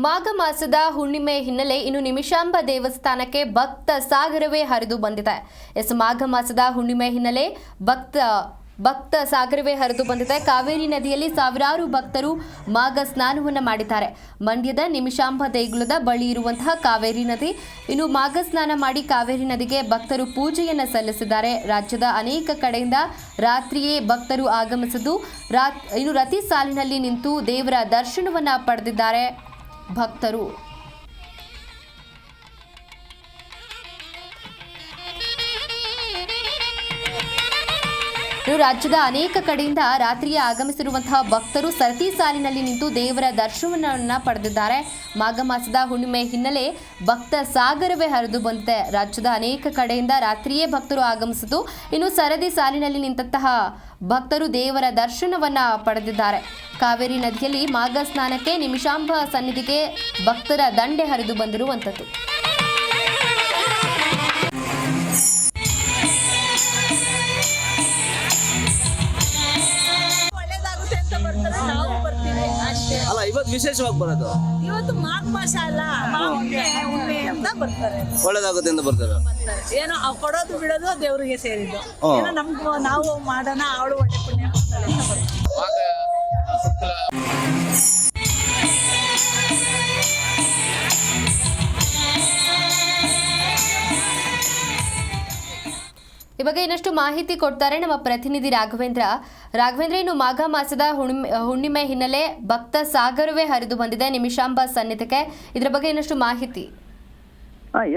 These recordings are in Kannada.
ಮಾಘ ಮಾಸದ ಹುಣ್ಣಿಮೆ ಹಿನ್ನೆಲೆ ಇನ್ನು ನಿಮಿಷಾಂಬ ದೇವಸ್ಥಾನಕ್ಕೆ ಭಕ್ತ ಸಾಗರವೇ ಹರಿದು ಬಂದಿದೆ. ಮಾಘ ಮಾಸದ ಹುಣ್ಣಿಮೆ ಹಿನ್ನೆಲೆ ಭಕ್ತ ಸಾಗರವೇ ಹರಿದು ಬಂದಿದೆ. ಕಾವೇರಿ ನದಿಯಲ್ಲಿ ಸಾವಿರಾರು ಭಕ್ತರು ಮಾಘ ಸ್ನಾನವನ್ನು ಮಾಡಿದ್ದಾರೆ. ಮಂಡ್ಯದ ನಿಮಿಷಾಂಬ ದೇಗುಲದ ಬಳಿ ಇರುವಂತಹ ಕಾವೇರಿ ನದಿ ಇನ್ನು ಮಾಘ ಸ್ನಾನ ಮಾಡಿ ಕಾವೇರಿ ನದಿಗೆ ಭಕ್ತರು ಪೂಜೆಯನ್ನು ಸಲ್ಲಿಸಿದ್ದಾರೆ. ರಾಜ್ಯದ ಅನೇಕ ಕಡೆಯಿಂದ ರಾತ್ರಿಯೇ ಭಕ್ತರು ಆಗಮಿಸಿದ್ದು ಇನ್ನು ರತಿ ಸಾಲಿನಲ್ಲಿ ನಿಂತು ದೇವರ ದರ್ಶನವನ್ನು ಪಡೆದಿದ್ದಾರೆ ಭಕ್ತರು. ರಾಜ್ಯದ ಅನೇಕ ಕಡೆಯಿಂದ ರಾತ್ರಿಯೇ ಆಗಮಿಸಿರುವಂತಹ ಭಕ್ತರು ಸರತಿ ಸಾಲಿನಲ್ಲಿ ನಿಂತು ದೇವರ ದರ್ಶನವನ್ನು ಪಡೆದಿದ್ದಾರೆ. ಮಾಘ ಮಾಸದ ಹುಣ್ಣಿಮೆ ಹಿನ್ನೆಲೆ ಭಕ್ತ ಸಾಗರವೇ ಹರಿದು ಬಂದಿದೆ. ರಾಜ್ಯದ ಅನೇಕ ಕಡೆಯಿಂದ ರಾತ್ರಿಯೇ ಭಕ್ತರು ಆಗಮಿಸಿದ್ದು ಇನ್ನು ಸರದಿ ಸಾಲಿನಲ್ಲಿ ನಿಂತಹ ಭಕ್ತರು ದೇವರ ದರ್ಶನವನ್ನ ಪಡೆದಿದ್ದಾರೆ. ಕಾವೇರಿ ನದಿಯಲ್ಲಿ ಮಾಘ ಸ್ನಾನಕ್ಕೆ ನಿಮಿಷಾಂಬ ಸನ್ನಿಧಿಗೆ ಭಕ್ತರ ದಂಡೆ ಹರಿದು ಬಂದಿರುವಂಥದ್ದು. ಅಲ್ಲ, ಇವತ್ತು ವಿಶೇಷವಾಗಿ ಬರೋದು, ಇವತ್ತು ಮಾಘ ಮಾಸ ಅಲ್ಲ, ಹುಣ್ಣಿಮೆ ಅಂತ ಬರ್ತಾರೆ. ಒಳ್ಳೇದಾಗುತ್ತೆ ಅಂತ ಬರ್ತಾರೆ. ಏನೋ ಕೊಡೋದು ಬಿಡೋದು ದೇವರಿಗೆ ಸೇರಿದ್ದು. ಏನೋ ನಮ್ಗೆ ನಾವು ಮಾಡೋಣ, ಅವಳು ಒಳ್ಳೆ ಪುಣ್ಯ ಮಾಡ್ತಾಳೆ ಅಂತ ಬರ್ತಾರೆ. ಈ ಬಗ್ಗೆ ಇನ್ನಷ್ಟು ಮಾಹಿತಿ ಕೊಡ್ತಾರೆ ನಮ್ಮ ಪ್ರತಿನಿಧಿ ರಾಘವೇಂದ್ರ. ಇನ್ನು ಮಾಘ ಮಾಸದ ಹುಣ್ಣಿಮೆ ಹಿನ್ನೆಲೆ ಭಕ್ತ ಸಾಗರವೇ ಹರಿದು ಬಂದಿದೆ ನಿಮಿಷಾಂಬ ಸನ್ನಿಧಿಗೆ. ಇದರ ಬಗ್ಗೆ ಇನ್ನಷ್ಟು ಮಾಹಿತಿ.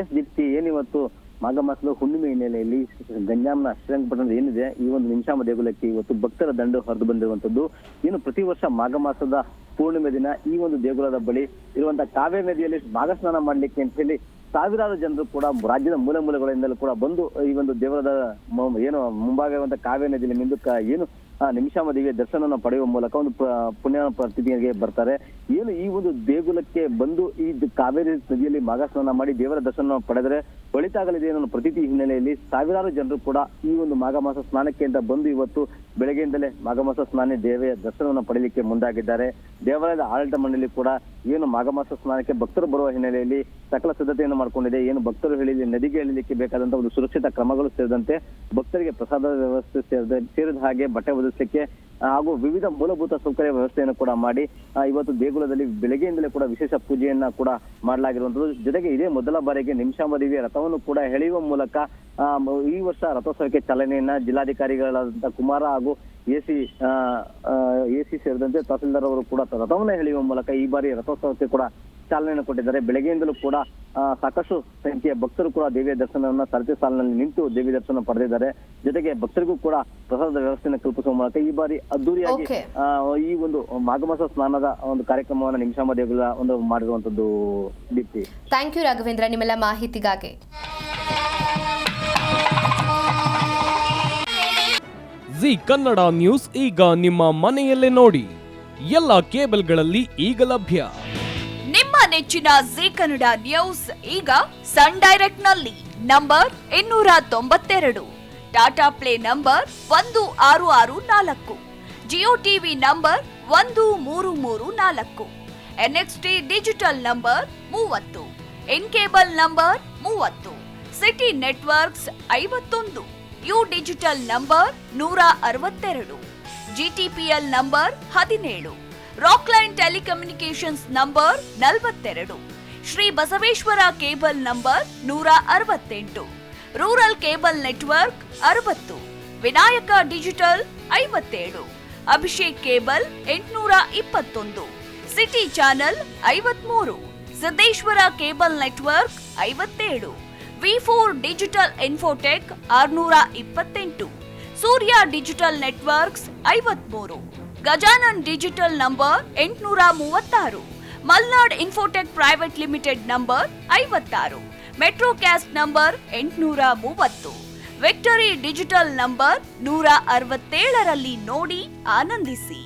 ಎಸ್ ದೀಪ್ತಿ, ಏನಿವತ್ತು ಮಾಘ ಮಾಸದ ಹುಣ್ಣಿಮೆ ಹಿನ್ನೆಲೆಯಲ್ಲಿ ಗಂಜಾಂನ ಶ್ರೀರಂಗಪಟ್ಟಣದ ಏನಿದೆ ಈ ಒಂದು ನಿಮಿಷಾಂಬ ದೇಗುಲಕ್ಕೆ ಇವತ್ತು ಭಕ್ತರ ದಂಡು ಹರಿದು ಬಂದಿರುವಂತದ್ದು. ಏನು ಪ್ರತಿ ವರ್ಷ ಮಾಘ ಮಾಸದ ಪೂರ್ಣಿಮೆ ದಿನ ಈ ಒಂದು ದೇಗುಲದ ಬಳಿ ಇರುವಂತಹ ಕಾವೇರಿ ನದಿಯಲ್ಲಿ ಮಾಘ ಸ್ನಾನ ಮಾಡ್ಲಿಕ್ಕೆ ಅಂತ ಹೇಳಿ ಸಾವಿರಾರು ಜನರು ಕೂಡ ರಾಜ್ಯದ ಮೂಲೆಗಳಿಂದಲೂ ಕೂಡ ಬಂದು ಈ ಒಂದು ದೇವರದ ಏನು ಮುಂಭಾಗ ಇರುವಂತಹ ಕಾವೇರಿ ನದಿಯಲ್ಲಿ ಮಿಂದು ಏನು ನಿಮಿಷಾಂಬ ದೇವಿಯ ದರ್ಶನವನ್ನು ಪಡೆಯುವ ಮೂಲಕ ಒಂದು ಪುಣ್ಯ ಪ್ರತಿನಿಧಿಗೆ ಬರ್ತಾರೆ. ಏನು ಈ ಒಂದು ದೇಗುಲಕ್ಕೆ ಬಂದು ಈ ಕಾವೇರಿ ನದಿಯಲ್ಲಿ ಮಾಘ ಸ್ನಾನ ಮಾಡಿ ದೇವರ ದರ್ಶನ ಪಡೆದರೆ ಒಳಿತಾಗಲಿದೆ ಅನ್ನೋ ಪ್ರತೀತಿ ಹಿನ್ನೆಲೆಯಲ್ಲಿ ಸಾವಿರಾರು ಜನರು ಕೂಡ ಈ ಒಂದು ಮಾಘ ಮಾಸ ಸ್ನಾನಕ್ಕೆ ಅಂತ ಬಂದು ಇವತ್ತು ಬೆಳಗ್ಗೆಯಿಂದಲೇ ಮಾಘ ಮಾಸ ಸ್ನಾನ ದೇವಿಯ ದರ್ಶನವನ್ನು ಪಡೆಯಲಿಕ್ಕೆ ಮುಂದಾಗಿದ್ದಾರೆ. ದೇವಾಲಯದ ಆಡಳಿತ ಮಂಡಳಿ ಕೂಡ ಏನು ಮಾಘ ಮಾಸ ಸ್ನಾನಕ್ಕೆ ಭಕ್ತರು ಬರುವ ಹಿನ್ನೆಲೆಯಲ್ಲಿ ಸಕಲ ಸಿದ್ಧತೆಯನ್ನು ಮಾಡಿಕೊಂಡಿದೆ. ಏನು ಭಕ್ತರು ನದಿಗೆ ಇಳಿಲಿಕ್ಕೆ ಬೇಕಾದಂತಹ ಒಂದು ಸುರಕ್ಷಿತ ಕ್ರಮಗಳು ಸೇರಿದಂತೆ ಭಕ್ತರಿಗೆ ಪ್ರಸಾದ ವ್ಯವಸ್ಥೆ ಸೇರಿದ ಹಾಗೆ ಬಟ್ಟೆ ಒದಗಿಸಲಿಕ್ಕೆ ಹಾಗೂ ವಿವಿಧ ಮೂಲಭೂತ ಸೌಕರ್ಯ ವ್ಯವಸ್ಥೆಯನ್ನು ಕೂಡ ಮಾಡಿ ಇವತ್ತು ದೇಗುಲದಲ್ಲಿ ಬೆಳಗ್ಗೆಯಿಂದಲೇ ಕೂಡ ವಿಶೇಷ ಪೂಜೆಯನ್ನ ಕೂಡ ಮಾಡಲಾಗಿರುವಂತದ್ದು. ಜೊತೆಗೆ ಇದೇ ಮೊದಲ ಬಾರಿಗೆ ನಿಮಿಷಾಂಬ ದೇವಿಯ ರಥವನ್ನು ಕೂಡ ಎಳೆಯುವ ಮೂಲಕ ಈ ವರ್ಷ ರಥೋತ್ಸವಕ್ಕೆ ಚಾಲನೆಯನ್ನ ಜಿಲ್ಲಾಧಿಕಾರಿಗಳಾದಂತಹ ಕುಮಾರ ಹಾಗೂ ಎಸಿ ಸೇರಿದಂತೆ ತಹಸೀಲ್ದಾರ್ ಅವರು ಕೂಡ ರಥವನ್ನು ಎಳೆಯುವ ಮೂಲಕ ಈ ಬಾರಿ ರಥೋತ್ಸವಕ್ಕೆ ಕೂಡ ಚಾಲನೆಯನ್ನು ಕೊಟ್ಟಿದ್ದಾರೆ. ಬೆಳಗ್ಗೆಯಿಂದಲೂ ಕೂಡ ಸಾಕಷ್ಟು ಸಂಖ್ಯೆಯ ಭಕ್ತರು ಕೂಡ ದೇವಿಯ ದರ್ಶನವನ್ನ ಸರತಿ ಸಾಲಿನಲ್ಲಿ ನಿಂತು ದೇವಿ ದರ್ಶನ ಪಡೆದಿದ್ದಾರೆ. ಜೊತೆಗೆ ಭಕ್ತರಿಗೂ ಕೂಡ ಪ್ರಸಾದದ ವ್ಯವಸ್ಥೆಯನ್ನು ಕಲ್ಪಿಸುವ ಮೂಲಕ ಈ ಬಾರಿ ಅದ್ದೂರಿಯಾಗಿ ಈ ಒಂದು ಮಾಘ ಮಾಸ ಸ್ನಾನದ ಒಂದು ಕಾರ್ಯಕ್ರಮವನ್ನು ನಿಮಿಷಾಂಬ ದೇಗುಲ ಒಂದು ಮಾಡಿರುವಂತದ್ದು. ದೀಪ್ತಿ, ಥ್ಯಾಂಕ್ ಯು ರಾಘವೇಂದ್ರ ನಿಮ್ಮೆಲ್ಲ ಮಾಹಿತಿಗಾಗಿ. ಜಿ ಕನ್ನಡ ನ್ಯೂಸ್ ಈಗ ನಿಮ್ಮ ಮನೆಯಲ್ಲೇ ನೋಡಿ. ಎಲ್ಲ ಕೇಬಲ್ಗಳಲ್ಲಿ ಈಗ ಲಭ್ಯ. ನಿಮ್ಮ ನೆಚ್ಚಿನ ಜಿ ಕನ್ನಡ ನ್ಯೂಸ್ ಈಗ ಸನ್ ಡೈರೆಕ್ಟ್ ನಲ್ಲಿ number 292, Tata Play number 1664, Jio TV number 1334, NXT digital number 30, In cable number 30, City networks 51, U digital number 162, GTPL number 17, Rockline telecommunications number 42, Shri Basaveshwara cable number 168, rural cable network 60, Vinayaka digital 57, Abhishek cable 821, City channel 53, Siddeshwara cable network 57, ವಿ4 digital Infotech 628, Surya digital networks 53, Gajanan digital number 836, Malnad Infotech private limited number 56, Metrocast number 830, Victory digital number 167ರಲ್ಲಿ ನೋಡಿ ಆನಂದಿಸಿ.